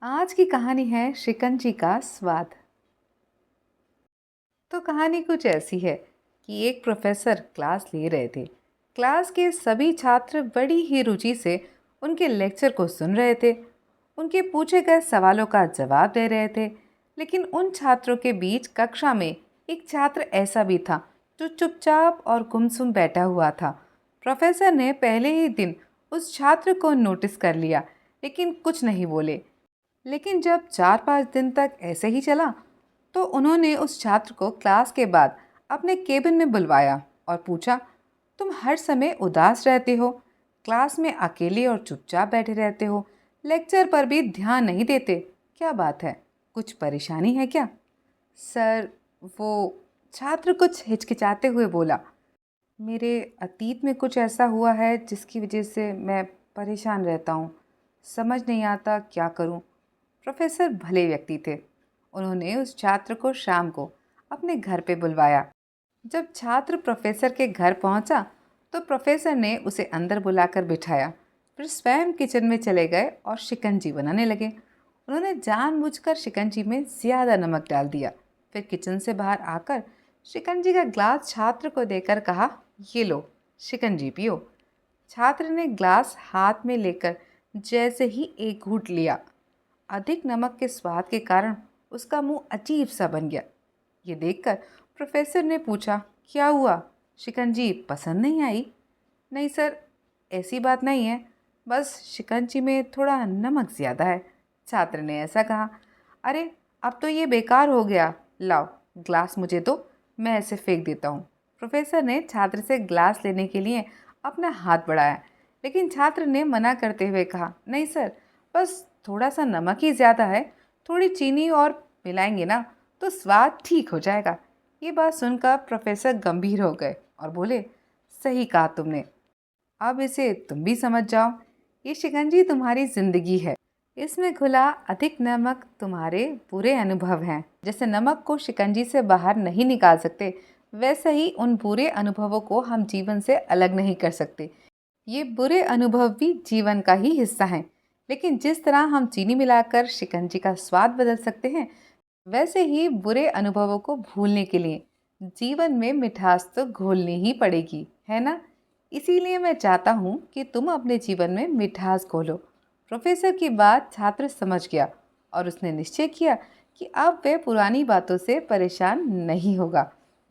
आज की कहानी है शिकंजी का स्वाद। तो कहानी कुछ ऐसी है कि एक प्रोफेसर क्लास ले रहे थे। क्लास के सभी छात्र बड़ी ही रुचि से उनके लेक्चर को सुन रहे थे। उनके पूछे गए सवालों का जवाब दे रहे थे। लेकिन उन छात्रों के बीच कक्षा में एक छात्र ऐसा भी था जो चुपचाप और गुमसुम बैठा हुआ था। प्रोफेसर ने पहले ही दिन उस छात्र को नोटिस कर लिया, लेकिन कुछ नहीं बोले। लेकिन जब 4-5 दिन तक ऐसे ही चला, तो उन्होंने उस छात्र को क्लास के बाद अपने केबिन में बुलवाया और पूछा, तुम हर समय उदास रहते हो, क्लास में अकेले और चुपचाप बैठे रहते हो, लेक्चर पर भी ध्यान नहीं देते, क्या बात है? कुछ परेशानी है क्या? सर, वो छात्र कुछ हिचकिचाते हुए बोला, मेरे अतीत में कुछ ऐसा हुआ है जिसकी वजह से मैं परेशान रहता हूँ। समझ नहीं आता क्या करूँ। प्रोफेसर भले व्यक्ति थे। उन्होंने उस छात्र को शाम को अपने घर पे बुलवाया। जब छात्र प्रोफेसर के घर पहुंचा, तो प्रोफेसर ने उसे अंदर बुलाकर बिठाया। फिर स्वयं किचन में चले गए और शिकंजी बनाने लगे। उन्होंने जानबूझकर शिकंजी में ज़्यादा नमक डाल दिया। फिर किचन से बाहर आकर शिकंजी का ग्लास छात्र को देकर कहा, ये लो, शिकंजी पियो। छात्र ने ग्लास हाथ में लेकर जैसे ही एक घूंट लिया, अधिक नमक के स्वाद के कारण उसका मुंह अजीब सा बन गया। ये देखकर प्रोफेसर ने पूछा, क्या हुआ? शिकंजी पसंद नहीं आई? नहीं सर, ऐसी बात नहीं है, बस शिकंजी में थोड़ा नमक ज़्यादा है। छात्र ने ऐसा कहा। अरे, अब तो ये बेकार हो गया, लाओ ग्लास मुझे दो, मैं इसे फेंक देता हूँ। प्रोफेसर ने छात्र से ग्लास लेने के लिए अपना हाथ बढ़ाया, लेकिन छात्र ने मना करते हुए कहा, नहीं सर, बस थोड़ा सा नमक ही ज़्यादा है, थोड़ी चीनी और मिलाएंगे ना तो स्वाद ठीक हो जाएगा। ये बात सुनकर प्रोफेसर गंभीर हो गए और बोले, सही कहा तुमने, अब इसे तुम भी समझ जाओ। ये शिकंजी तुम्हारी जिंदगी है, इसमें घुला अधिक नमक तुम्हारे बुरे अनुभव हैं। जैसे नमक को शिकंजी से बाहर नहीं निकाल सकते, वैसे ही उन बुरे अनुभवों को हम जीवन से अलग नहीं कर सकते। ये बुरे अनुभव भी जीवन का ही हिस्सा हैं। लेकिन जिस तरह हम चीनी मिलाकर शिकंजी का स्वाद बदल सकते हैं, वैसे ही बुरे अनुभवों को भूलने के लिए जीवन में मिठास तो घोलनी ही पड़ेगी, है ना? इसीलिए मैं चाहता हूँ कि तुम अपने जीवन में मिठास घोलो। प्रोफेसर की बात छात्र समझ गया और उसने निश्चय किया कि अब वह पुरानी बातों से परेशान नहीं होगा।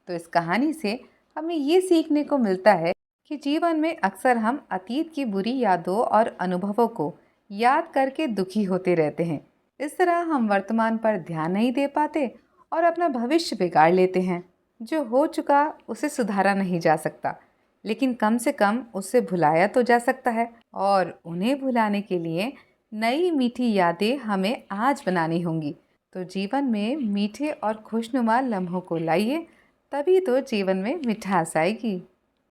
तो इस कहानी से हमें ये सीखने को मिलता है कि जीवन में अक्सर हम अतीत की बुरी यादों और अनुभवों को याद करके दुखी होते रहते हैं। इस तरह हम वर्तमान पर ध्यान नहीं दे पाते और अपना भविष्य बिगाड़ लेते हैं। जो हो चुका उसे सुधारा नहीं जा सकता, लेकिन कम से कम उससे भुलाया तो जा सकता है। और उन्हें भुलाने के लिए नई मीठी यादें हमें आज बनानी होंगी। तो जीवन में मीठे और खुशनुमा लम्हों को लाइए, तभी तो जीवन में मिठास आएगी।